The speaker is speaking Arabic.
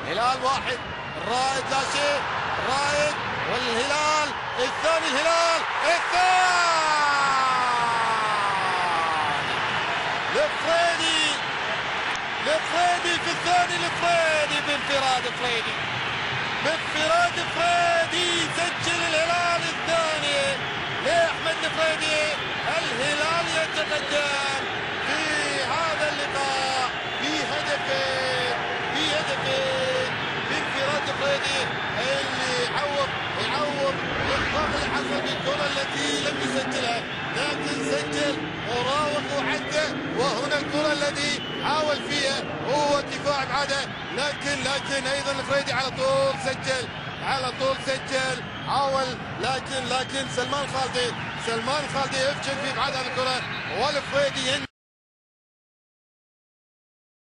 هلال واحد، الرائد لا شيء، الرائد والهلال الثاني، الهلال الثاني لفريدي في الثاني، لفريدي بانفراد فريدي سجل الهلال الثاني لأحمد الفريدي. الهلال يتقدم في هذا اللقاء بهدفين بانفراد فريدي اللي يعوض الخطأ اللي حصل بالكرة التي لم يسجلها، لكن سجل وراوغ وعدى. وهنا الكرة التي حاول فيها هو دفاع بعده، لكن ايضا الفريدي على طول سجل حاول، لكن سلمان خالدي يفشل في ابعاد هذه الكرة، والفريدي